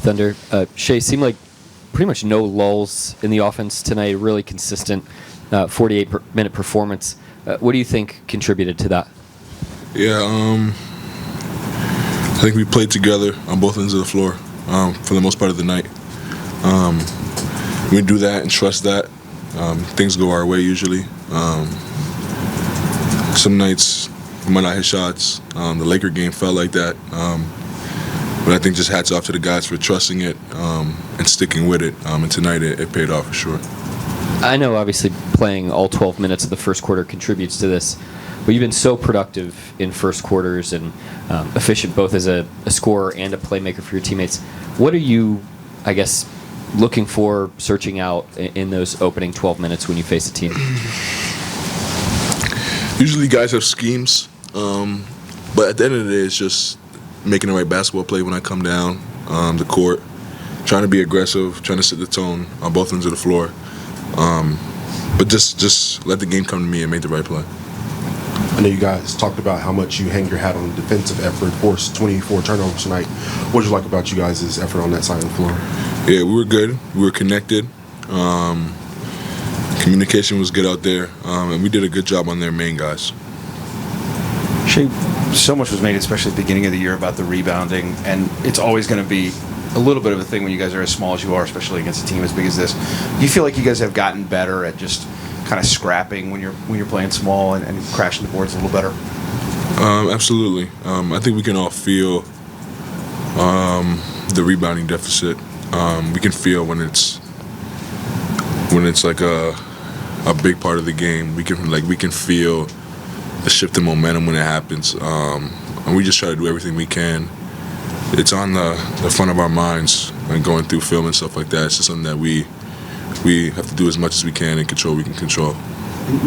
Thunder. Shai, seemed like pretty much no lulls in the offense tonight, a really consistent 48-minute performance. What do you think contributed to that? Yeah, I think we played together on both ends of the floor for the most part of the night. We do that and trust that. Things go our way usually. Some nights we might not hit shots. The Laker game felt like that. But I think just hats off to the guys for trusting it and sticking with it. And tonight it paid off for sure. I know obviously playing all 12 minutes of the first quarter contributes to this, but you've been so productive in first quarters and efficient both as a scorer and a playmaker for your teammates. What are you, I guess, looking for, searching out in those opening 12 minutes when you face a team? Usually guys have schemes, but at the end of the day, it's just making the right basketball play when I come down the court, trying to be aggressive, trying to set the tone on both ends of the floor. But just let the game come to me and make the right play. I know you guys talked about how much you hang your hat on the defensive effort, forced 24 turnovers tonight. What did you like about you guys' effort on that side of the floor? Yeah, we were good. We were connected. Communication was good out there, and we did a good job on their main guys. Shai, so much was made, especially at the beginning of the year, about the rebounding, and it's always going to be a little bit of a thing when you guys are as small as you are, especially against a team as big as this. Do you feel like you guys have gotten better at just kind of scrapping when you're playing small and crashing the boards a little better? Absolutely. I think we can all feel the rebounding deficit. We can feel when it's like a big part of the game. We can feel the shift in momentum when it happens, and we just try to do everything we can. It's on the front of our minds and going through film and stuff like that. It's just something that we have to do as much as we can and control what we can control.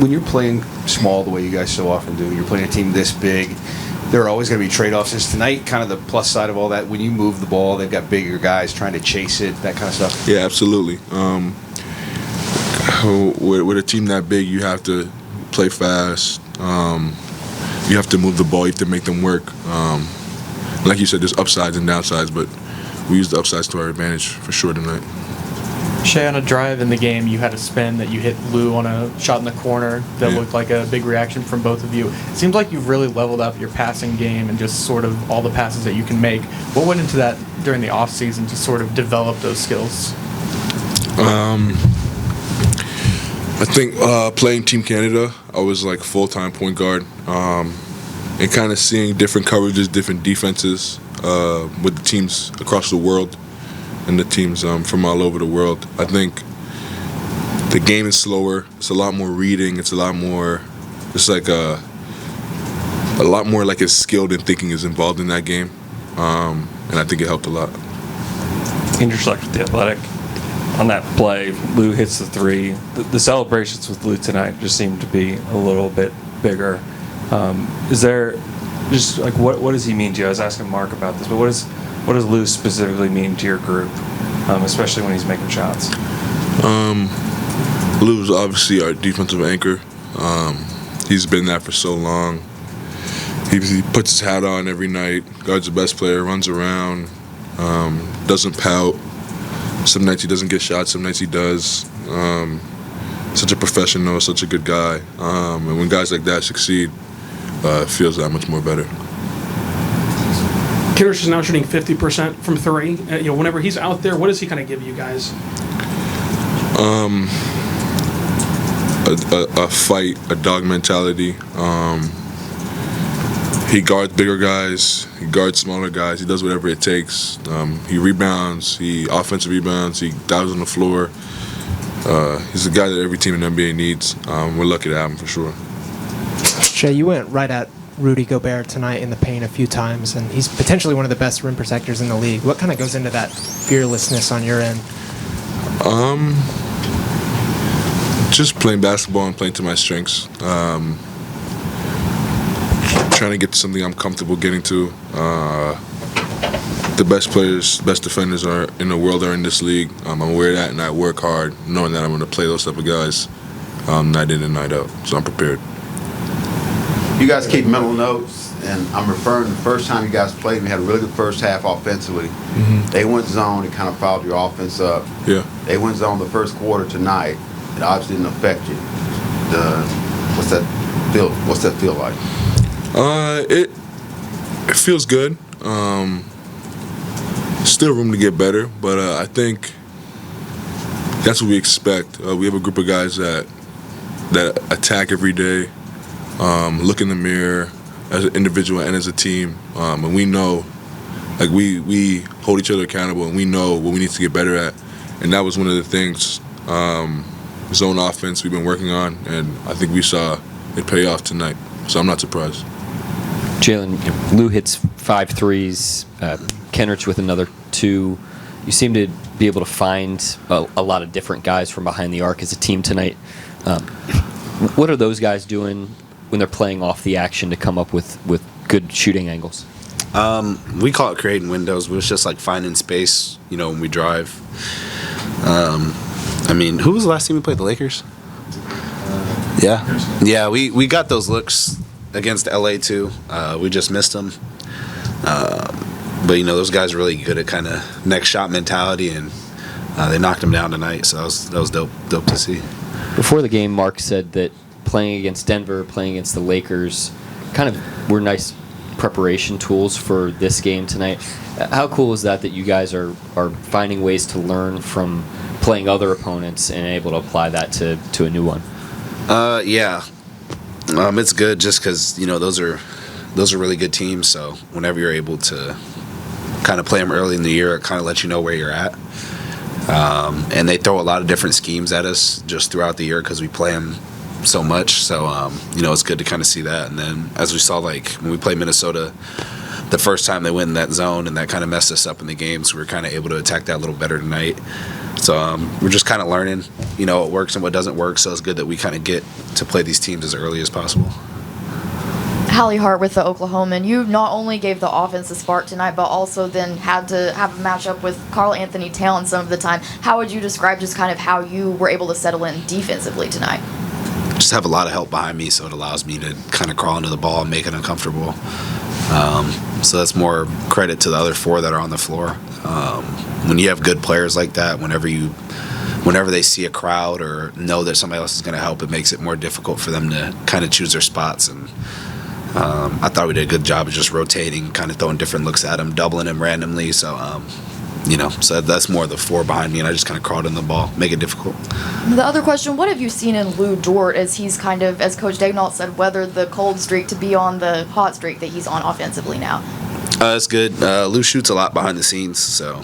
When you're playing small the way you guys so often do, you're playing a team this big, there are always going to be trade-offs. Is tonight kind of the plus side of all that? When you move the ball, they've got bigger guys trying to chase it, that kind of stuff? Yeah, absolutely. With a team that big, you have to play fast. You have to move the ball. You have to make them work. Like you said, there's upsides and downsides, but we used the upsides to our advantage for sure tonight. Shai, on a drive in the game, you had a spin that you hit Lou on a shot in the corner that looked like a big reaction from both of you. It seems like you've really leveled up your passing game and just sort of all the passes that you can make. What went into that during the offseason to sort of develop those skills? I think playing Team Canada, I was like full-time point guard, and kind of seeing different coverages, different defenses with the teams across the world and the teams from all over the world. I think the game is slower. It's a lot more reading. It's a lot more. It's like a lot more like skilled and thinking is involved in that game, and I think it helped a lot. Intersect with the Athletic. On that play, Lou hits the three. The celebrations with Lou tonight just seemed to be a little bit bigger. Is there just like what does he mean to you? I was asking Mark about this, but what does Lou specifically mean to your group, especially when he's making shots? Lou's obviously our defensive anchor. He's been that for so long. He puts his hat on every night, guards the best player, runs around, doesn't pout. Some nights he doesn't get shots, some nights he does. Such a professional, such a good guy. And when guys like that succeed, it feels that much more better. Kirish is now shooting 50% from three. Whenever he's out there, what does he kind of give you guys? A fight, a dog mentality. He guards bigger guys. He guards smaller guys. He does whatever it takes. He rebounds. He offensive rebounds. He dives on the floor. He's a guy that every team in the NBA needs. We're lucky to have him for sure. Shai, you went right at Rudy Gobert tonight in the paint a few times, and he's potentially one of the best rim protectors in the league. What kind of goes into that fearlessness on your end? Just playing basketball and playing to my strengths. Trying to get to something I'm comfortable getting to. The best players, best defenders are in the world are in this league. I'm aware of that, and I work hard, knowing that I'm going to play those type of guys night in and night out. So I'm prepared. You guys keep mental notes and I'm referring to the first time you guys played, we had a really good first half offensively. They went zone and kind of fouled your offense up. Yeah. They went zone the first quarter tonight. It obviously didn't affect you. What's that feel like? It feels good. Still room to get better, but I think that's what we expect. We have a group of guys that attack every day, look in the mirror as an individual and as a team, and we know, like we hold each other accountable, and we know what we need to get better at, and that was one of the things, zone offense we've been working on, and I think we saw it pay off tonight. So I'm not surprised. Jalen, Lou hits 5 threes, Kenrich with another 2. You seem to be able to find a lot of different guys from behind the arc as a team tonight. What are those guys doing when they're playing off the action to come up with good shooting angles? We call it creating windows, but it's just like finding space, when we drive. Who was the last team we played? The Lakers? Yeah, we got those looks against LA too. We just missed them. But those guys are really good at kind of next shot mentality, and they knocked them down tonight. So that was dope to see. Before the game, Mark said that playing against Denver, playing against the Lakers, kind of were nice preparation tools for this game tonight. How cool is that you guys are finding ways to learn from playing other opponents and able to apply that to a new one? Yeah. It's good just because those are really good teams. So whenever you're able to kind of play them early in the year, it kind of lets you know where you're at. And they throw a lot of different schemes at us just throughout the year because we play them so much. So it's good to kind of see that. And then as we saw, like when we played Minnesota, the first time they went in that zone, and that kind of messed us up in the game. So we were kind of able to attack that a little better tonight. So we're just kind of learning, what works and what doesn't work. So it's good that we kind of get to play these teams as early as possible. Hallie Hart with the Oklahoman. You not only gave the offense a spark tonight, but also then had to have a matchup with Karl Anthony Towns some of the time. How would you describe just kind of how you were able to settle in defensively tonight? Just have a lot of help behind me, so it allows me to kind of crawl into the ball and make it uncomfortable. So that's more credit to the other 4 that are on the floor. When you have good players like that, whenever they see a crowd or know that somebody else is going to help, it makes it more difficult for them to kind of choose their spots. And I thought we did a good job of just rotating, kind of throwing different looks at him, doubling him randomly. So, so that's more the 4 behind me, and I just kind of crawled in the ball, make it difficult. The other question, what have you seen in Lou Dort as he's kind of, as Coach Daigneault said, weathered the cold streak to be on the hot streak that he's on offensively now? It's good. Lou shoots a lot behind the scenes, so,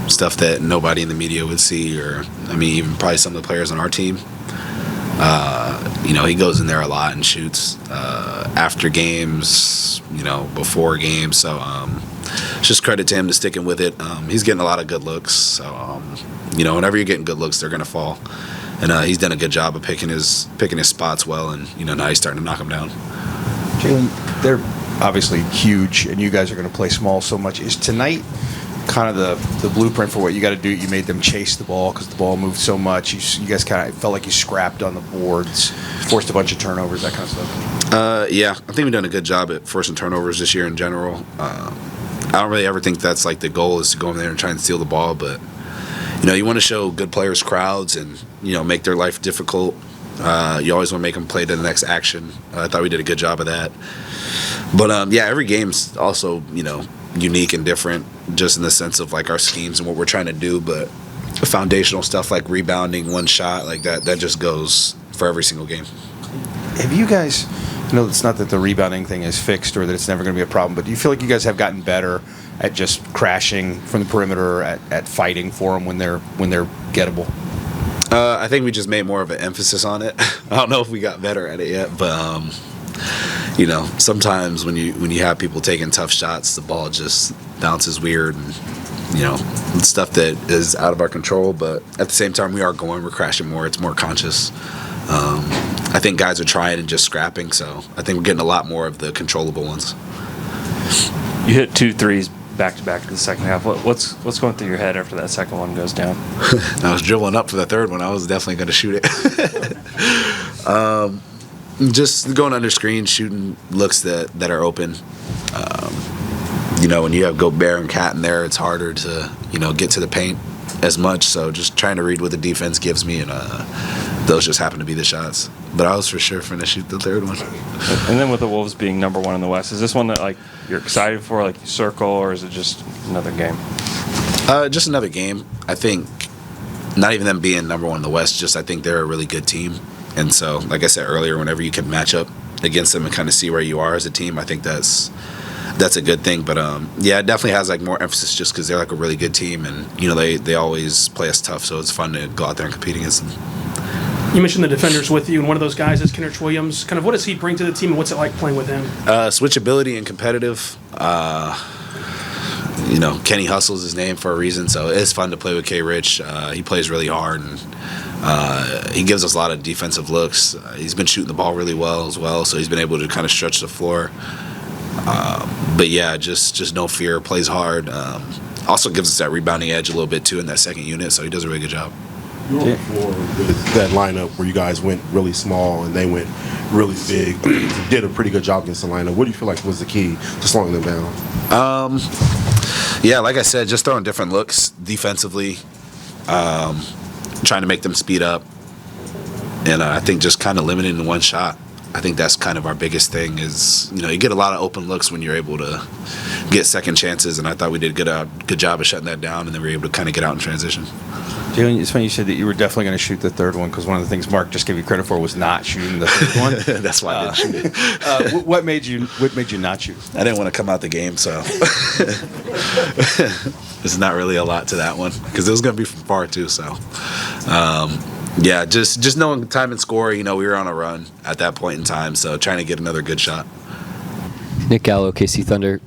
stuff that nobody in the media would see, or, even probably some of the players on our team. He goes in there a lot and shoots after games, before games. So it's just credit to him to sticking with it. He's getting a lot of good looks. So, whenever you're getting good looks, they're going to fall. And he's done a good job of picking his spots well, and, now he's starting to knock them down. Jalen, they're obviously huge, and you guys are going to play small so much. Is tonight kind of the blueprint for what you got to do? You made them chase the ball because the ball moved so much. You guys kind of felt like you scrapped on the boards, forced a bunch of turnovers, that kind of stuff. Yeah, I think we've done a good job at forcing turnovers this year in general. I don't really ever think that's like the goal is to go in there and try and steal the ball, but you want to show good players crowds and make their life difficult. You always want to make them play to the next action. I thought we did a good job of that. But every game's also unique and different, just in the sense of like our schemes and what we're trying to do. But foundational stuff like rebounding, one shot, like that just goes for every single game. Have you guys? It's not that the rebounding thing is fixed or that it's never going to be a problem, but do you feel like you guys have gotten better at just crashing from the perimeter, at fighting for them when they're gettable? I think we just made more of an emphasis on it. I don't know if we got better at it yet, but sometimes when you have people taking tough shots, the ball just bounces weird, and it's stuff that is out of our control. But at the same time, we're crashing more. It's more conscious. I think guys are trying and just scrapping, so I think we're getting a lot more of the controllable ones. You hit 2 threes back-to-back in the second half. What's going through your head after that second one goes down? I was dribbling up for the third one. I was definitely going to shoot it. Just going under screen, shooting looks that are open. When you have Gobert and Cat in there, it's harder to get to the paint as much. So just trying to read what the defense gives me, and those just happen to be the shots. But I was for sure going to shoot the third one. And then with the Wolves being number one in the West, is this one that like you're excited for, like you circle, or is it just another game? Just another game. I think not even them being number one in the West. Just I think they're a really good team, and so like I said earlier, whenever you can match up against them and kind of see where you are as a team, I think that's a good thing. But it definitely has like more emphasis just because they're like a really good team, and they always play us tough, so it's fun to go out there and compete against them. You mentioned the defenders with you, and one of those guys is Kenrich Williams. Kind of what does he bring to the team, and what's it like playing with him? Switchability and competitive. Kenny Hustle's his name for a reason, so it's fun to play with K. Rich. He plays really hard, and he gives us a lot of defensive looks. He's been shooting the ball really well as well, so he's been able to kind of stretch the floor. But yeah, just no fear, plays hard. Also gives us that rebounding edge a little bit too in that second unit, so he does a really good job. You were on the floor with that lineup where you guys went really small and they went really big. You did a pretty good job against the lineup. What do you feel like was the key to slowing them down? Like I said, just throwing different looks defensively, trying to make them speed up, and I think just kind of limiting one shot. I think that's kind of our biggest thing is, you get a lot of open looks when you're able to get second chances, and I thought we did a good job of shutting that down, and then we were able to kind of get out in transition. Jalen, it's funny you said that you were definitely going to shoot the third one because one of the things Mark just gave you credit for was not shooting the third one. That's why I didn't shoot it. What made you not shoot? I didn't want to come out the game, so there's not really a lot to that one because it was going to be from far too. So, just knowing time and score. We were on a run at that point in time, so trying to get another good shot. Nick Gallo, OKC Thunder.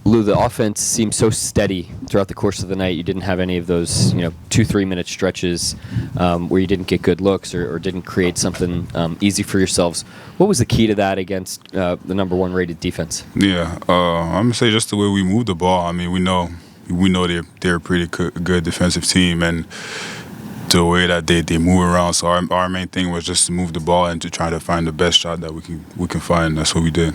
Lou, the offense seemed so steady throughout the course of the night. You didn't have any of those, 2-3 minute stretches where you didn't get good looks or didn't create something easy for yourselves. What was the key to that against the number one rated defense? Yeah, I'm gonna say just the way we moved the ball. I mean, we know they're a pretty good defensive team, and the way that they move around. So our main thing was just to move the ball and to try to find the best shot that we can find. That's what we did.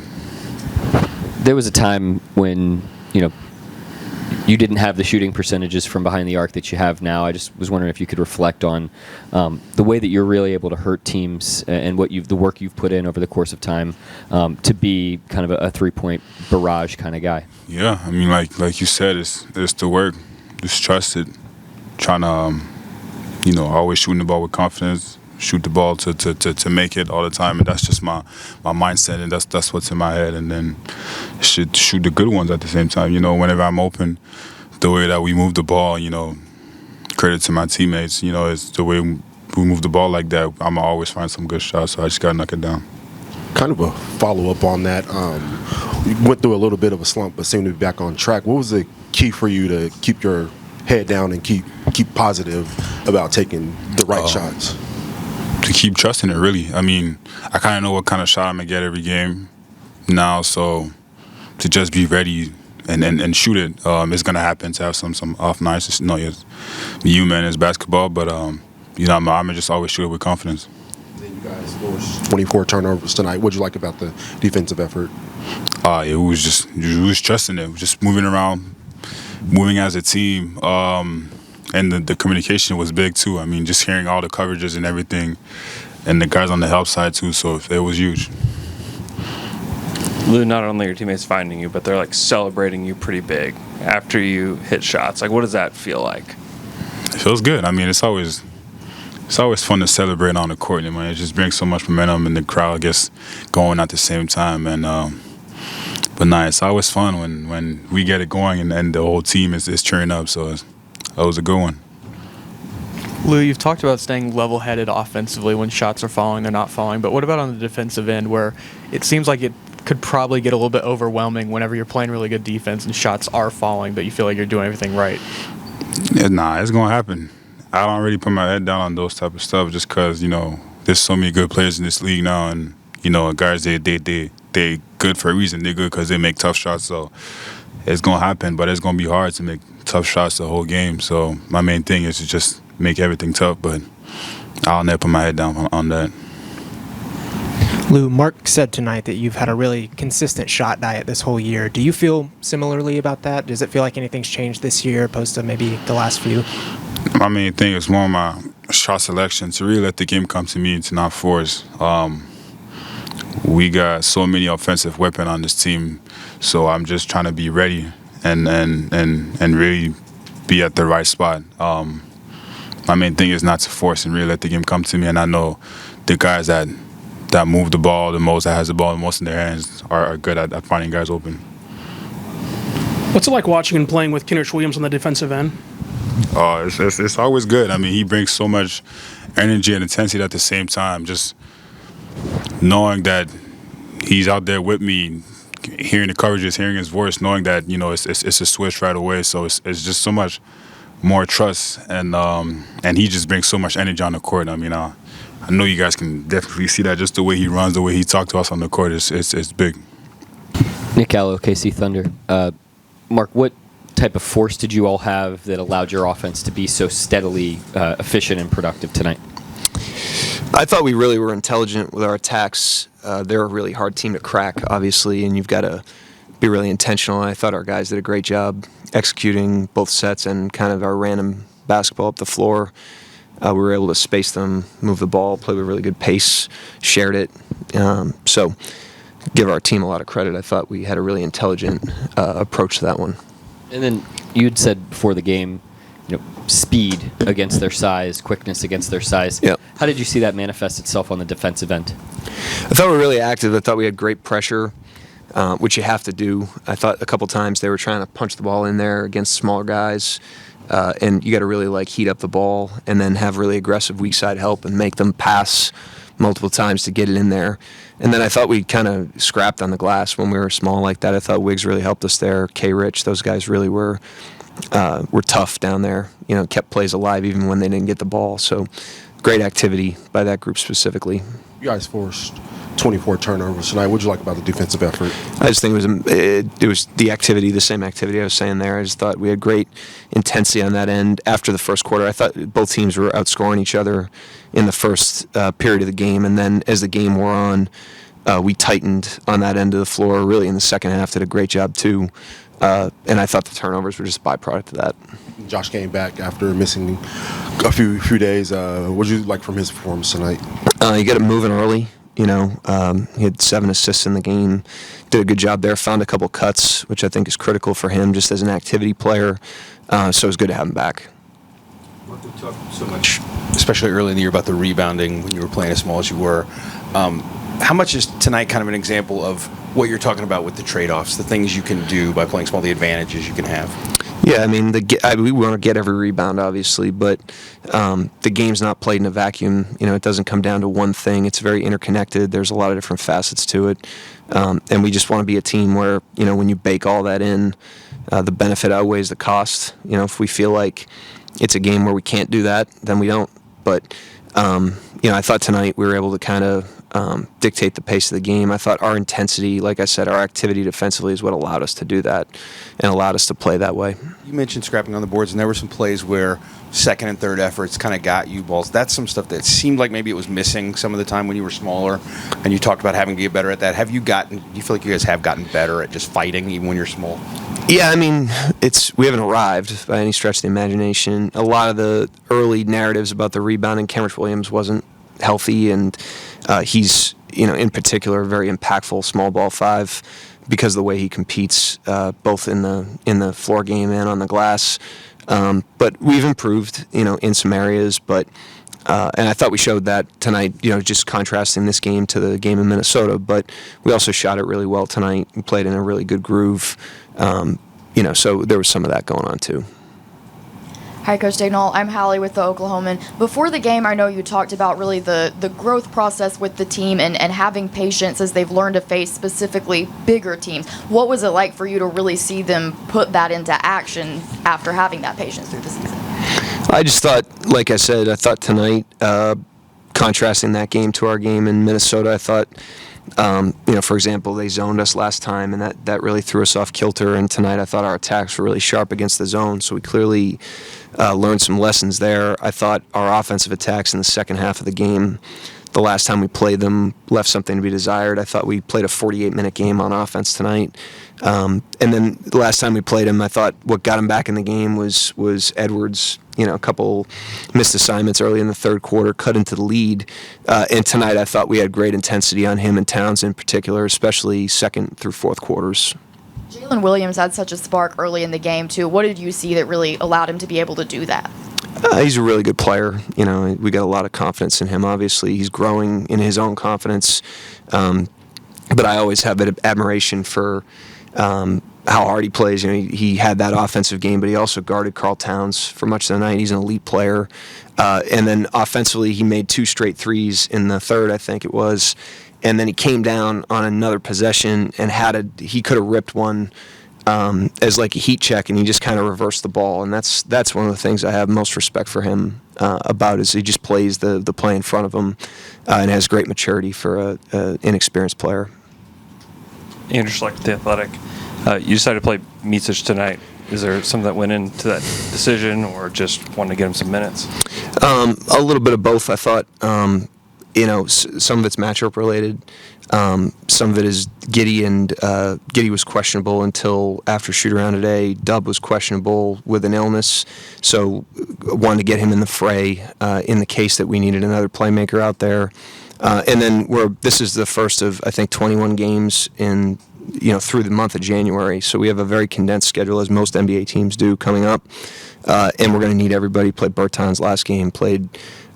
There was a time when, you didn't have the shooting percentages from behind the arc that you have now. I just was wondering if you could reflect on the way that you're really able to hurt teams and the work you've put in over the course of time to be kind of a three-point barrage kind of guy. Yeah, I mean, like you said, it's the work. Just trust it. Trying to, always shooting the ball with confidence. Shoot the ball to make it all the time, and that's just my mindset, and that's what's in my head. And then shoot the good ones at the same time. Whenever I'm open, the way that we move the ball, credit to my teammates. It's the way we move the ball like that. I'ma always find some good shots, so I just gotta knock it down. Kind of a follow up on that. You went through a little bit of a slump, but seemed to be back on track. What was the key for you to keep your head down and keep positive about taking the right shots? To keep trusting it, really. I mean, I kind of know what kind of shot I'm going to get every game now, so to just be ready and shoot it, it's going to happen to have some off nights. It's human, it's basketball, but, I'm going to just always shoot it with confidence. Then you guys forced 24 turnovers tonight. What did you like about the defensive effort? It was trusting it, just moving around, moving as a team. And the communication was big, too. I mean, just hearing all the coverages and everything, and the guys on the help side, too, so it was huge. Lou, not only are your teammates finding you, but they're, celebrating you pretty big after you hit shots. What does that feel like? It feels good. I mean, it's always fun to celebrate on the court. I mean, it just brings so much momentum, and the crowd gets going at the same time. And it's always fun when we get it going and the whole team is cheering up, so that was a good one. Lou, you've talked about staying level-headed offensively when shots are falling, they're not falling. But what about on the defensive end where it seems like it could probably get a little bit overwhelming whenever you're playing really good defense and shots are falling, but you feel like you're doing everything right? Yeah, it's going to happen. I don't really put my head down on those type of stuff just because, there's so many good players in this league now. And, guys, they good for a reason. They're good because they make tough shots. So it's going to happen, but it's going to be hard to make tough shots the whole game. So my main thing is to just make everything tough, but I'll never put my head down on that. Lou, Mark said tonight that you've had a really consistent shot diet this whole year. Do you feel similarly about that? Does it feel like anything's changed this year opposed to maybe the last few? My main thing is more my shot selection, to really let the game come to me and to not force. We got so many offensive weapons on this team, so I'm just trying to be ready and really be at the right spot. My main thing is not to force and really let the game come to me, and I know the guys that move the ball the most, that has the ball the most in their hands, are good at finding guys open. What's it like watching and playing with Kenrich Williams on the defensive end? It's always good. I mean, he brings so much energy and intensity at the same time. Just knowing that he's out there with me, hearing the coverages, hearing his voice, knowing that it's a switch right away. So it's just so much more trust, and he just brings so much energy on the court. I mean, I know you guys can definitely see that, just the way he runs, the way he talks to us on the court. It's big. Nick Gallo, OKC Thunder. Mark, what type of force did you all have that allowed your offense to be so steadily efficient and productive tonight? I thought we really were intelligent with our attacks. They're a really hard team to crack, obviously, and you've got to be really intentional. I thought our guys did a great job executing both sets and kind of our random basketball up the floor. We were able to space them, move the ball, play with really good pace, shared it. So give our team a lot of credit. I thought we had a really intelligent approach to that one. And then you'd said before the game, speed against their size, quickness against their size. Yep. How did you see that manifest itself on the defensive end? I thought we were really active. I thought we had great pressure, which you have to do. I thought a couple times they were trying to punch the ball in there against smaller guys, and you got to really heat up the ball and then have really aggressive weak side help and make them pass multiple times to get it in there. And then I thought we kind of scrapped on the glass when we were small like that. I thought Wiggs really helped us there. K. Rich, those guys really were tough down there. Kept plays alive even when they didn't get the ball. So great activity by that group specifically. You guys forced 24 turnovers tonight. What did you like about the defensive effort? I just think it was the activity, the same activity I was saying there. I just thought we had great intensity on that end. After the first quarter, I thought both teams were outscoring each other in the first period of the game, and then as the game wore on, we tightened on that end of the floor. Really in the second half, did a great job too. And I thought the turnovers were just a byproduct of that. Josh came back after missing a few days. What did you like from his performance tonight? You got him moving early. He had 7 assists in the game. Did a good job there. Found a couple cuts, which I think is critical for him just as an activity player. So it was good to have him back. Mark, we talked so much, especially early in the year, about the rebounding when you were playing as small as you were. How much is tonight kind of an example of what you're talking about with the trade-offs, the things you can do by playing small, the advantages you can have? Yeah, I mean, we want to get every rebound, obviously, but the game's not played in a vacuum. It doesn't come down to one thing. It's very interconnected. There's a lot of different facets to it, and we just want to be a team where, when you bake all that in, the benefit outweighs the cost. If we feel like it's a game where we can't do that, then we don't. But I thought tonight we were able to kind of dictate the pace of the game. I thought our intensity, like I said, our activity defensively is what allowed us to do that and allowed us to play that way. You mentioned scrapping on the boards, and there were some plays where second and third efforts kind of got you balls. That's some stuff that seemed like maybe it was missing some of the time when you were smaller, and you talked about having to get better at that. Do you feel like you guys have gotten better at just fighting even when you're small? Yeah, I mean, we haven't arrived by any stretch of the imagination. A lot of the early narratives about the rebounding, Kenrich Williams wasn't healthy, and he's, in particular, a very impactful small ball 5 because of the way he competes both in the floor game and on the glass. But we've improved, in some areas. But and I thought we showed that tonight, just contrasting this game to the game in Minnesota. But we also shot it really well tonight. We played in a really good groove. So there was some of that going on too. Hi, Coach Daigneault. I'm Hallie with the Oklahoman. Before the game, I know you talked about really the growth process with the team and having patience as they've learned to face specifically bigger teams. What was it like for you to really see them put that into action after having that patience through the season? I just thought, like I said, I thought tonight, contrasting that game to our game in Minnesota, I thought, for example, they zoned us last time, and that really threw us off kilter. And tonight I thought our attacks were really sharp against the zone, so we clearly learned some lessons there. I thought our offensive attacks in the second half of the game the last time we played them left something to be desired. I thought we played a 48-minute game on offense tonight. And then the last time we played him, I thought what got him back in the game was Edwards, a couple missed assignments early in the third quarter, cut into the lead. And tonight I thought we had great intensity on him and Towns in particular, especially second through fourth quarters. Jalen Williams had such a spark early in the game, too. What did you see that really allowed him to be able to do that? He's a really good player. We got a lot of confidence in him, obviously. He's growing in his own confidence. But I always have admiration for how hard he plays. He had that offensive game, but he also guarded Karl Towns for much of the night. He's an elite player. And then offensively, he made 2 straight threes in the third, I think it was. And then he came down on another possession and he could have ripped one as like a heat check, and he just kind of reversed the ball. And that's one of the things I have most respect for him about, is he just plays the play in front of him and has great maturity for an inexperienced player. Andrew Schlecht, The Athletic. You decided to play Micic tonight. Is there something that went into that decision, or just wanted to get him some minutes? A little bit of both. I thought, some of it's matchup related. Some of it is Giddey, and Giddey was questionable until after shoot-around today. Dub was questionable with an illness, so wanted to get him in the fray in the case that we needed another playmaker out there. And then this is the first of, I think, 21 games through the month of January. So we have a very condensed schedule, as most NBA teams do, coming up. And we're going to need everybody. Played Bertans last game, played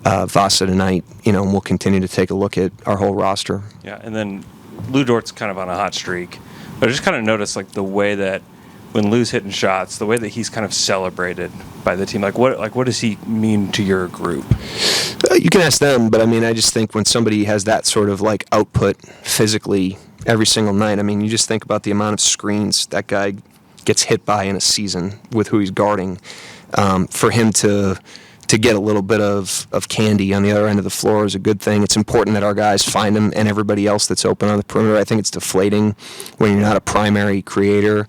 Vasa tonight, and we'll continue to take a look at our whole roster. Yeah, and then Lou Dort's kind of on a hot streak. But I just kind of noticed, the way that when Lou's hitting shots, the way that he's kind of celebrated by the team. What does he mean to your group? You can ask them, but I just think when somebody has that sort of output physically every single night, you just think about the amount of screens that guy gets hit by in a season with who he's guarding. For him to get a little bit of candy on the other end of the floor is a good thing. It's important that our guys find him and everybody else that's open on the perimeter. I think it's deflating when you're not a primary creator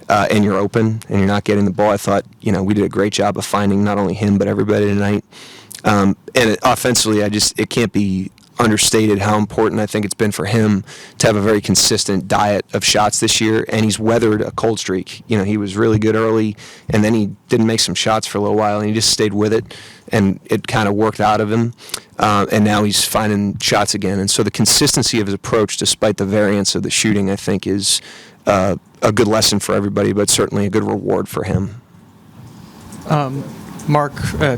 and you're open and you're not getting the ball. I thought, we did a great job of finding not only him but everybody tonight. And offensively, it can't be understated how important I think it's been for him to have a very consistent diet of shots this year, and he's weathered a cold streak. He was really good early, and then he didn't make some shots for a little while, and he just stayed with it, and it kind of worked out of him, and now he's finding shots again. And so the consistency of his approach, despite the variance of the shooting, I think is a good lesson for everybody, but certainly a good reward for him. Mark,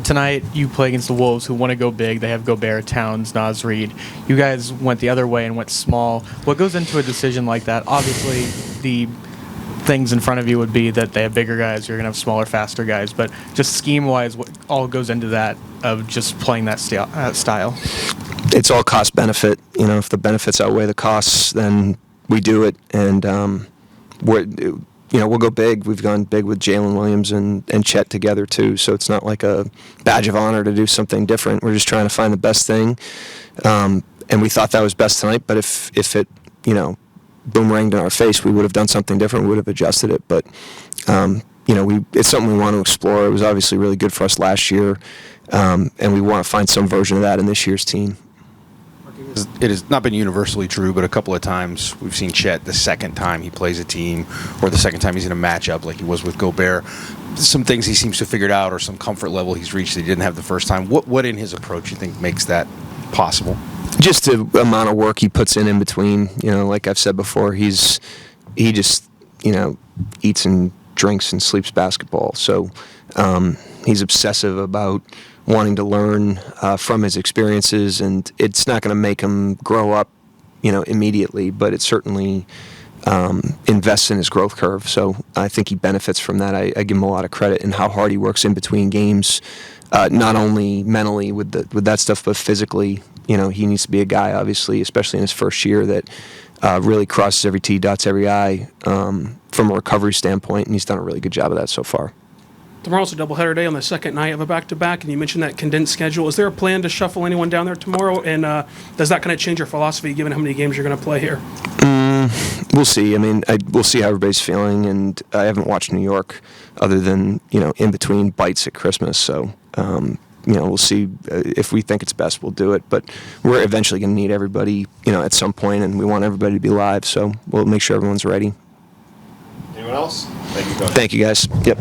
tonight you play against the Wolves, who want to go big. They have Gobert, Towns, Naz Reid. You guys went the other way and went small. What goes into a decision like that? Obviously, the things in front of you would be that they have bigger guys, you're going to have smaller, faster guys. But just scheme-wise, what all goes into that of just playing that style? It's all cost-benefit. If the benefits outweigh the costs, then we do it. And we'll go big. We've gone big with Jalen Williams and Chet together too, so it's not like a badge of honor to do something different. We're just trying to find the best thing, and we thought that was best tonight. But if it boomeranged in our face, we would have done something different. We would have adjusted it. But it's something we want to explore. It was obviously really good for us last year, and we want to find some version of that in this year's team. It has not been universally true, but a couple of times we've seen Chet the second time he plays a team, or the second time he's in a matchup like he was with Gobert. Some things he seems to have figured out, or some comfort level he's reached that he didn't have the first time. What in his approach you think makes that possible? Just the amount of work he puts in between. Like I've said before, he just eats and drinks and sleeps basketball. So he's obsessive about wanting to learn from his experiences, and it's not going to make him grow up, immediately, but it certainly invests in his growth curve. So I think he benefits from that. I give him a lot of credit in how hard he works in between games, not only mentally with that stuff, but physically. He needs to be a guy, obviously, especially in his first year, that really crosses every T, dots every I from a recovery standpoint, and he's done a really good job of that so far. Tomorrow's a doubleheader day on the second night of a back-to-back, and you mentioned that condensed schedule. Is there a plan to shuffle anyone down there tomorrow, and does that kind of change your philosophy given how many games you're going to play here? We'll see. We'll see how everybody's feeling, and I haven't watched New York other than, in between bites at Christmas, so we'll see if we think it's best, we'll do it. But we're eventually going to need everybody, at some point, and we want everybody to be live. So we'll make sure everyone's ready. Anyone else? Thank you, Coach. Thank you, guys. Yep.